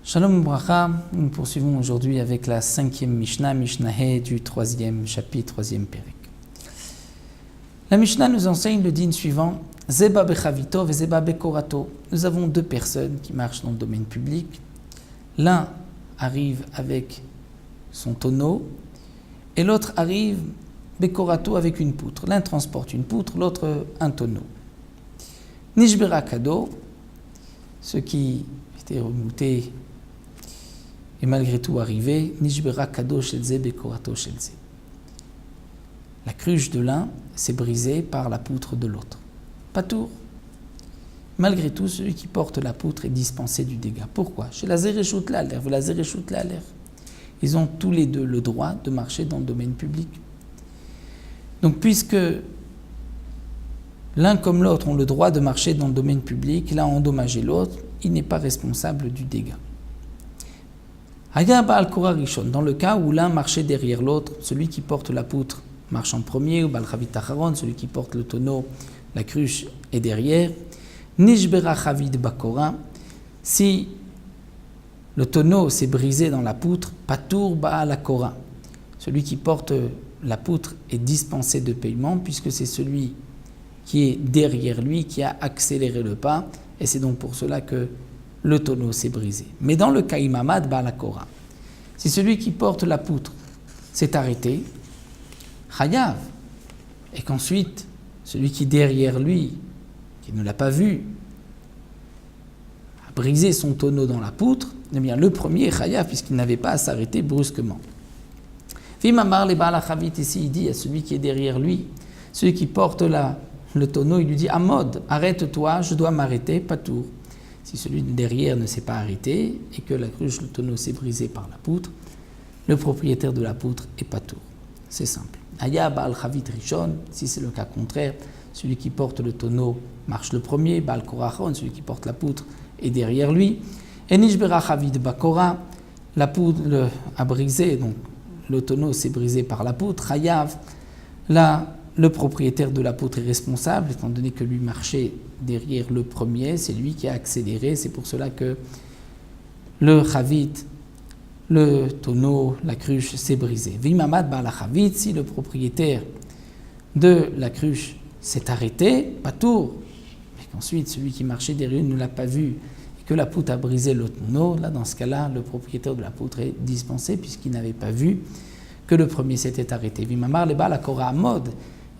Shalom Bracha, nous poursuivons aujourd'hui avec la 5e Mishnah, Mishnah He du 3e chapitre, 3e Pérek. La Mishnah nous enseigne le din suivant, Zeba bechavito ve zeba bekorato. Nous avons deux personnes qui marchent dans le domaine public. L'un arrive avec son tonneau et l'autre arrive bekorato avec une poutre. L'un transporte une poutre, l'autre un tonneau. Nishbera kado, ce qui était remonté et malgré tout arrivé, Nishbera kado shelze bekorato shelze. La cruche de l'un s'est brisée par la poutre de l'autre. Patour. Malgré tout, celui qui porte la poutre est dispensé du dégât. Pourquoi? Chez la Zereshut La'aler, la Zereshut La'aler. Ils ont tous les deux le droit de marcher dans le domaine public. Donc, puisque l'un comme l'autre ont le droit de marcher dans le domaine public, l'un a endommagé l'autre, il n'est pas responsable du dégât. Haya Baal Kora Rishon, dans le cas où l'un marchait derrière l'autre, celui qui porte la poutre marche en premier, ou Baal Chavit Acharon, celui qui porte le tonneau, la cruche est derrière. Nishbera Chavid Bakora, si le tonneau s'est brisé dans la poutre, Patour Baal Akora, celui qui porte la poutre est dispensé de paiement, puisque c'est celui qui est derrière lui qui a accéléré le pas, et c'est donc pour cela que le tonneau s'est brisé. Mais dans le cas Imamad Baal Akora, si celui qui porte la poutre s'est arrêté, Chayav, et qu'ensuite celui qui est derrière lui, qui ne l'a pas vu, a brisé son tonneau dans la poutre, eh bien le premier est Chayav, puisqu'il n'avait pas à s'arrêter brusquement. Vimamar le Baal Achavit, ici il dit à celui qui est derrière lui, celui qui porte le tonneau, il lui dit Amod, arrête-toi, je dois m'arrêter, Patour. Si celui de derrière ne s'est pas arrêté et que la cruche, le tonneau s'est brisé par la poutre, le propriétaire de la poutre est Patour. C'est simple. Aya Baal Chavit Rishon, si c'est le cas contraire, celui qui porte le tonneau marche le premier, Baal Korachon, celui qui porte la poutre est derrière lui. Et Nishbera Chavit Bakora, la poutre a brisé, donc le tonneau s'est brisé par la poutre. Hayav, là, le propriétaire de la poutre est responsable, étant donné que lui marchait derrière le premier, c'est lui qui a accéléré, c'est pour cela que le Chavit, le tonneau, la cruche s'est brisé. Vimamad Baal Chavit, si le propriétaire de la cruche s'est arrêté, Patour, mais qu'ensuite celui qui marchait derrière ne l'a pas vu et que la poutre a brisé le tonneau, là dans ce cas-là, le propriétaire de la poutre est dispensé puisqu'il n'avait pas vu que le premier s'était arrêté. Vimamar le Baal Akora Amod,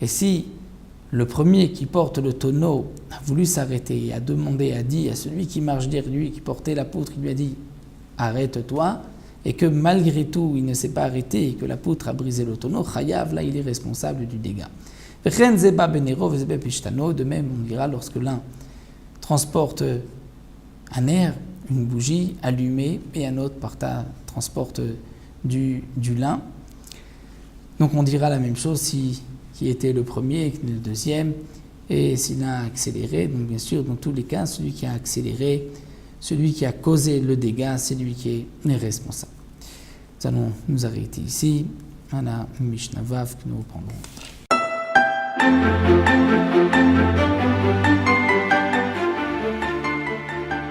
et si le premier qui porte le tonneau a voulu s'arrêter et a demandé, a dit à celui qui marche derrière lui, qui portait la poutre, il lui a dit « arrête-toi », et que malgré tout il ne s'est pas arrêté et que la poutre a brisé le tonneau, Chayav, là il est responsable du dégât. De même, on dira lorsque l'un transporte un air, une bougie allumée, et un autre transporte du lin. Donc on dira la même chose si qui était le premier et le deuxième, et s'il a accéléré, donc bien sûr dans tous les cas, celui qui a accéléré, celui qui a causé le dégât, c'est lui qui est responsable. Nous allons nous arrêter ici, à la Mishnah Vav que nous reprendrons.